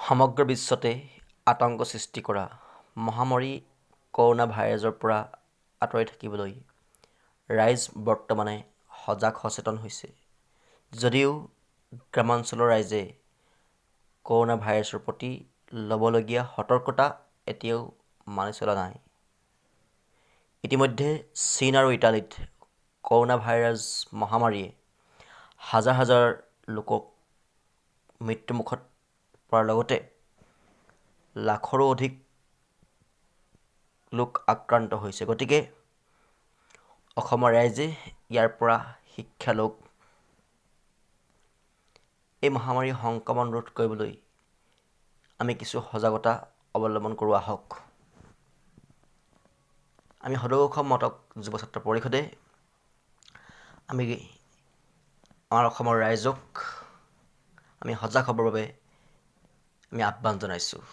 সমগ্ৰ বিশ্বতে আতংক সৃষ্টি কৰা মহামাৰী কৰোনা ভাইৰাছৰ পৰা আঁতৰি থাকিবলৈ ৰাইজ বৰ্তমানে সজাগ সচেতন হৈছে। যদিও গ্ৰামাঞ্চলৰ ৰাইজে কৰোনা ভাইৰাছৰ প্ৰতি ল'বলগীয়া সতৰ্কতা এতিয়াও মানি চলা নাই। ইতিমধ্যে চীন আৰু ইটালীত কৰোনা ভাইৰাছ মহামাৰীয়ে হাজাৰ হাজাৰ লোকক মৃত্যুমুখত পৰাৰ লগতে লাখৰো অধিক লোক আক্ৰান্ত হৈছে। গতিকে অসমৰ ৰাইজে ইয়াৰ পৰা শিক্ষা লওক। এই মহামাৰীৰ সংক্ৰমণ ৰোধ কৰিবলৈ আমি কিছু সজাগতা অৱলম্বন কৰোঁ আহক। আমি সদৌ অসম মটক যুৱ ছাত্ৰ পৰিষদে আমি আমাৰ অসমৰ ৰাইজক আমি সজাগ হ'বৰ বাবে আমি আহ্বান জনাইছোঁ।